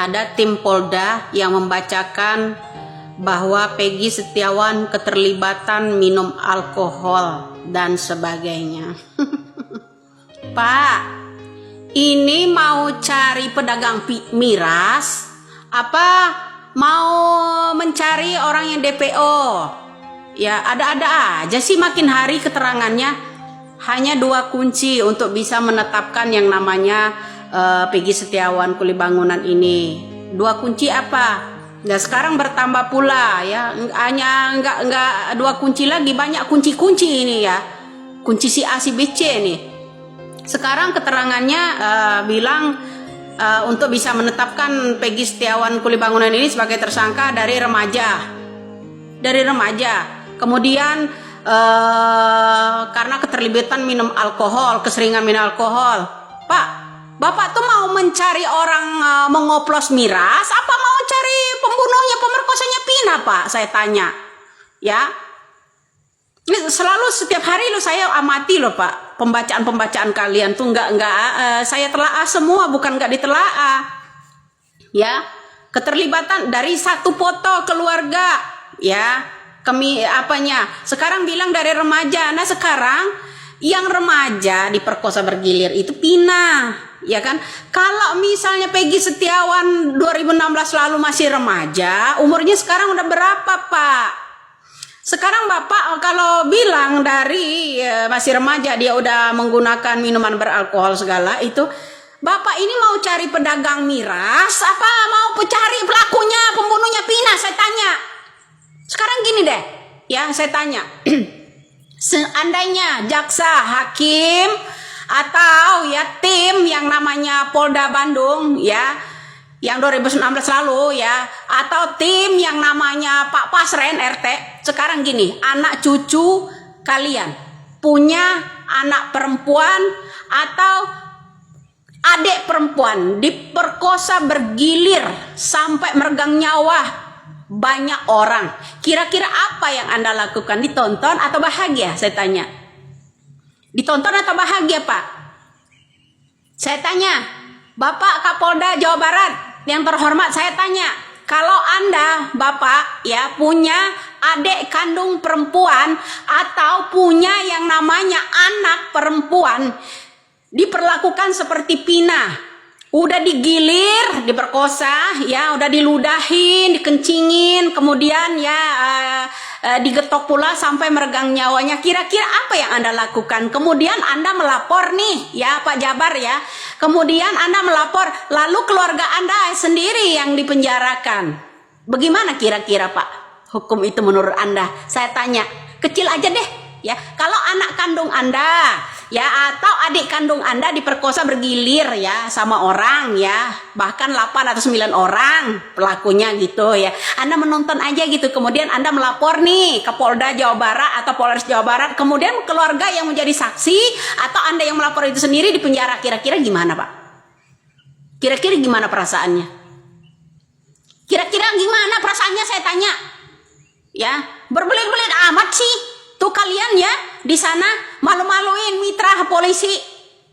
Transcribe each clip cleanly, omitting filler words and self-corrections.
ada tim Polda yang membacakan bahwa Peggy Setiawan keterlibatan minum alkohol dan sebagainya. Pak, ini mau cari pedagang miras apa mau mencari orang yang DPO? Ya ada-ada aja sih makin hari keterangannya. Hanya 2 kunci untuk bisa menetapkan yang namanya Peggy Setiawan kuli bangunan ini. 2 kunci apa? Nah sekarang bertambah pula ya, hanya enggak 2 kunci lagi, banyak kunci-kunci ini ya, kunci si A si B C nih. Sekarang keterangannya bilang untuk bisa menetapkan Peggy Setiawan kuli bangunan ini sebagai tersangka dari remaja. Kemudian karena keterlibatan minum alkohol, keseringan minum alkohol. Pak, Bapak tuh mau mencari orang mengoplos miras apa mau cari pembunuhnya, pemerkosanya Pina, Pak? Saya tanya. Ya. Ini selalu setiap hari lo saya amati loh, Pak. Pembacaan kalian tuh enggak saya telaah semua, bukan enggak ditelaah. Ya. Keterlibatan dari 1 foto keluarga, ya. Sekarang bilang dari remaja. Nah, sekarang yang remaja diperkosa bergilir itu Pina. Ya kan, kalau misalnya Peggy Setiawan 2016 lalu masih remaja, umurnya sekarang udah berapa, Pak? Sekarang Bapak kalau bilang dari masih remaja dia udah menggunakan minuman beralkohol segala itu, Bapak ini mau cari pedagang miras apa mau cari pelakunya, pembunuhnya Pina? Saya tanya. Sekarang gini deh, ya saya tanya. Seandainya jaksa, hakim, atau ya tim yang namanya Polda Bandung ya yang 2019 lalu ya, atau tim yang namanya Pak Pasren RT, sekarang gini, anak cucu kalian punya anak perempuan atau adik perempuan diperkosa bergilir sampai meregang nyawa banyak orang, kira-kira apa yang Anda lakukan? Ditonton atau bahagia? Saya tanya. Ditonton atau bahagia, Pak? Saya tanya, Bapak Kapolda Jawa Barat yang terhormat, saya tanya, kalau Anda, Bapak, ya punya adik kandung perempuan atau punya yang namanya anak perempuan diperlakukan seperti Pina, udah digilir, diperkosa, ya, udah diludahin, dikencingin, kemudian ya digetok pula sampai meregang nyawanya. Kira-kira apa yang Anda lakukan? Kemudian Anda melapor nih, ya Pak Jabar ya. Kemudian Anda melapor, lalu keluarga Anda sendiri yang dipenjarakan. Bagaimana kira-kira Pak hukum itu menurut Anda? Saya tanya, kecil aja deh, ya. Kalau anak kandung Anda ya atau adik kandung Anda diperkosa bergilir ya sama orang ya, bahkan 8 atau 9 orang pelakunya gitu ya, Anda menonton aja gitu, kemudian Anda melapor nih ke Polda Jawa Barat atau Polres Jawa Barat, kemudian keluarga yang menjadi saksi atau Anda yang melapor itu sendiri di penjara, kira-kira gimana Pak? Kira-kira gimana perasaannya? Kira-kira gimana perasaannya, saya tanya ya. Berbelit-belit amat sih tuh kalian ya di sana, malu-maluin mitra polisi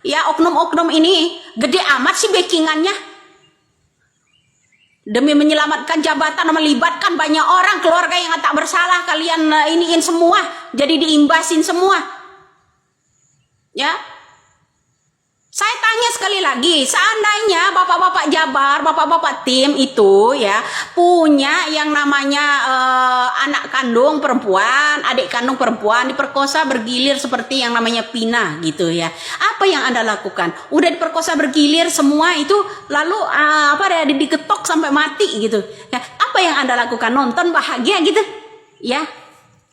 ya, oknum-oknum ini gede amat sih backingannya demi menyelamatkan jabatan, melibatkan banyak orang, keluarga yang tak bersalah kalian iniin semua, jadi diimbasin semua ya. Saya tanya sekali lagi, seandainya bapak-bapak Jabar, bapak-bapak tim itu ya punya yang namanya anak kandung perempuan, adik kandung perempuan diperkosa bergilir seperti yang namanya Pina gitu ya, apa yang Anda lakukan? Udah diperkosa bergilir semua itu, lalu digetok sampai mati gitu ya, apa yang Anda lakukan? Nonton bahagia gitu ya,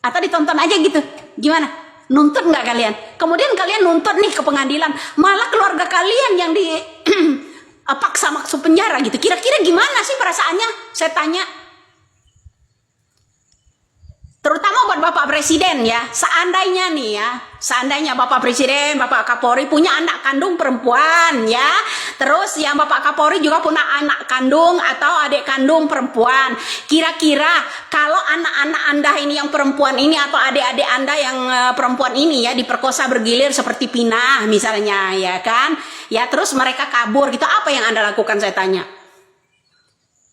atau ditonton aja gitu? Gimana? Nuntut nggak kalian? Kemudian kalian nuntut nih ke pengadilan, malah keluarga kalian yang dipaksa masuk penjara gitu. Kira-kira gimana sih perasaannya? Saya tanya. Terutama buat Bapak Presiden ya, seandainya nih ya, seandainya Bapak Presiden, Bapak Kapolri punya anak kandung perempuan ya, terus yang Bapak Kapolri juga punya anak kandung atau adik kandung perempuan, kira-kira kalau anak-anak Anda ini yang perempuan ini atau adik-adik Anda yang perempuan ini ya diperkosa bergilir seperti Pina misalnya ya kan, ya terus mereka kabur gitu, apa yang Anda lakukan? Saya tanya.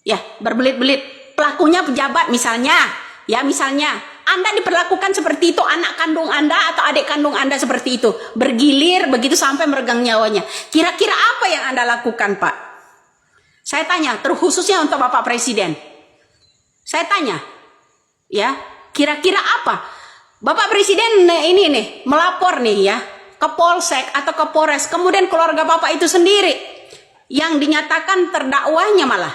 Ya, berbelit-belit. Pelakunya pejabat misalnya, ya misalnya Anda diperlakukan seperti itu, anak kandung Anda atau adik kandung Anda seperti itu, bergilir begitu sampai meregang nyawanya. Kira-kira apa yang Anda lakukan, Pak? Saya tanya, terkhususnya untuk Bapak Presiden. Saya tanya, ya, kira-kira apa? Bapak Presiden ini nih, melapor nih ya, ke Polsek atau ke Polres, kemudian keluarga Bapak itu sendiri yang dinyatakan terdakwanya malah.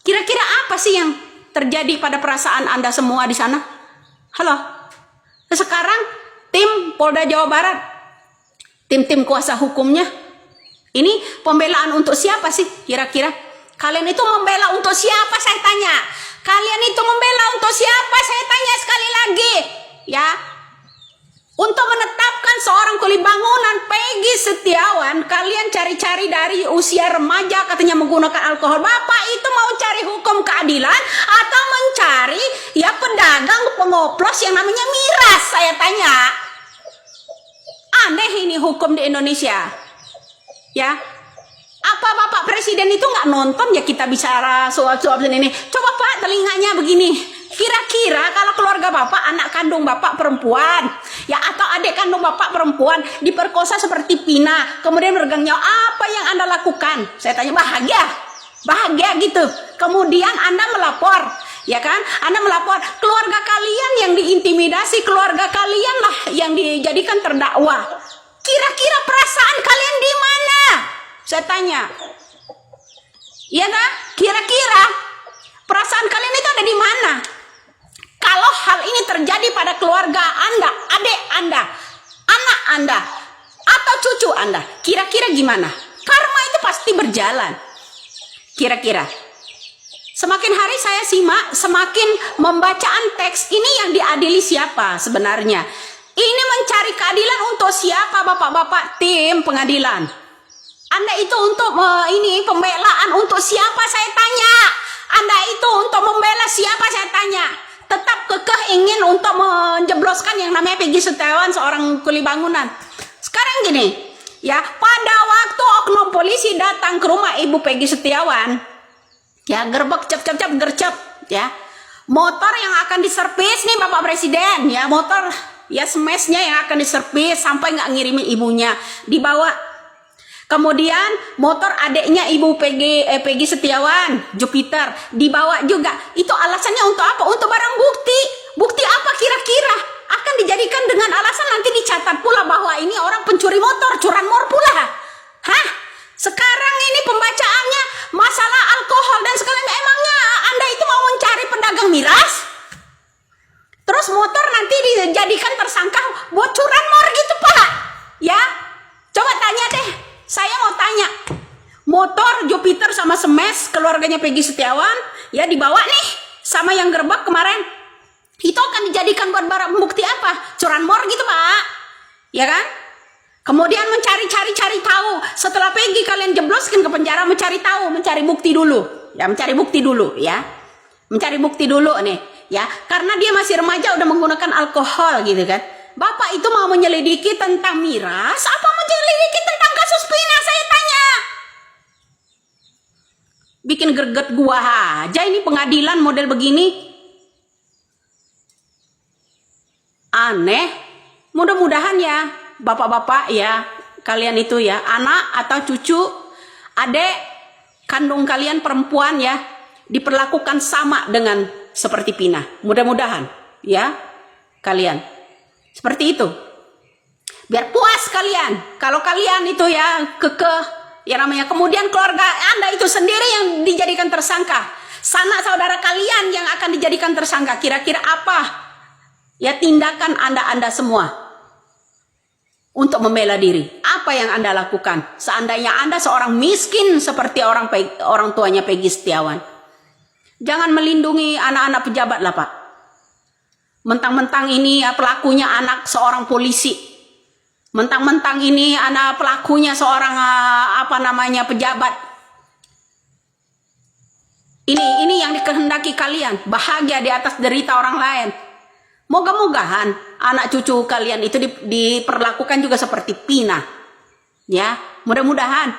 Kira-kira apa sih yang terjadi pada perasaan Anda semua di sana? Halo? Sekarang tim Polda Jawa Barat, tim-tim kuasa hukumnya, ini pembelaan untuk siapa sih kira-kira? Kalian itu membela untuk siapa, saya tanya? Kalian itu membela untuk siapa, saya tanya sekali lagi. Ya, untuk menetapkan seorang kuli bangunan Peggy Setiawan, kalian cari-cari dari usia remaja katanya menggunakan alkohol. Bapak itu mau cari hukum keadilan atau mencari ya pedagang pengoplos yang namanya miras, saya tanya. Aneh ini hukum di Indonesia. Ya, apa Bapak Presiden itu nggak nonton ya kita bicara soal-soal ini? Coba Pak telinganya begini. Kira-kira kalau keluarga Bapak, anak kandung Bapak perempuan, ya atau adik kandung Bapak perempuan diperkosa seperti Pina, kemudian meregang nyawa, apa yang Anda lakukan? Saya tanya, bahagia gitu. Kemudian Anda melapor, ya kan? Anda melapor, keluarga kalian yang diintimidasi, keluarga kalian lah yang dijadikan terdakwa. Kira-kira perasaan kalian di mana? Saya tanya. Iya nah, kira-kira perasaan kalian itu ada di mana? Kalau hal ini terjadi pada keluarga Anda, adik Anda, anak Anda, atau cucu Anda, kira-kira gimana? Karma itu pasti berjalan. Kira-kira. Semakin hari saya simak, semakin membacaan teks ini yang diadili siapa sebenarnya? Ini mencari keadilan untuk siapa, bapak-bapak tim pengadilan? Anda itu untuk ini pembelaan untuk siapa, saya tanya? Anda itu untuk membela siapa, saya tanya? Tetap kekeh ingin untuk menjebloskan yang namanya Peggy Setiawan, seorang kuli bangunan. Sekarang gini, ya, pada waktu oknum polisi datang ke rumah Ibu Peggy Setiawan, ya, gerbek cep-cep gercep, ya, motor yang akan diservis nih Bapak Presiden, ya, motor, ya, smashnya yang akan diservis sampai nggak ngirimin ibunya, dibawa. Kemudian motor adiknya Ibu Peggy Setiawan, Jupiter, dibawa juga. Itu alasannya untuk apa? Untuk barang bukti. Bukti apa kira-kira? Akan dijadikan dengan alasan nanti dicatat pula bahwa ini orang pencuri motor, curanmor pula. Hah? Sekarang ini pembacaannya masalah alkohol dan segalanya. Emangnya Anda itu mau mencari pedagang miras? Terus motor nanti dijadikan tersangka buat curanmor gitu, Pak? Ya? Coba tanya deh. Saya mau tanya, motor Jupiter sama Smash keluarganya Peggy Setiawan, ya dibawa nih sama yang gerbek kemarin, itu akan dijadikan buat barang bukti apa? Curanmor gitu Pak, ya kan? Kemudian mencari tahu, setelah Peggy kalian jebloskan ke penjara, mencari bukti dulu, ya mencari bukti dulu nih, ya karena dia masih remaja udah menggunakan alkohol gitu kan? Bapak itu mau menyelidiki tentang miras, apa menyelidiki tentang kasus Pina, saya tanya. Bikin greget gua aja ini pengadilan model begini. Aneh. Mudah-mudahan ya, bapak-bapak ya, kalian itu ya, anak atau cucu, adik kandung kalian perempuan ya, diperlakukan sama dengan seperti Pina. Mudah-mudahan ya, kalian. Seperti itu. Biar puas kalian. Kalau kalian itu ya kekeh, ya namanya. Kemudian keluarga Anda itu sendiri yang dijadikan tersangka. Sanak saudara kalian yang akan dijadikan tersangka. Kira-kira apa ya tindakan Anda semua untuk membela diri? Apa yang Anda lakukan? Seandainya Anda seorang miskin seperti orang tuanya Peggy Setiawan. Jangan melindungi anak-anak pejabat lah Pak. Mentang-mentang ini ya pelakunya anak seorang polisi. Mentang-mentang ini anak pelakunya seorang pejabat. Ini yang dikehendaki kalian, bahagia di atas derita orang lain. Moga-mogahan anak cucu kalian itu diperlakukan juga seperti Pina. Ya, mudah-mudahan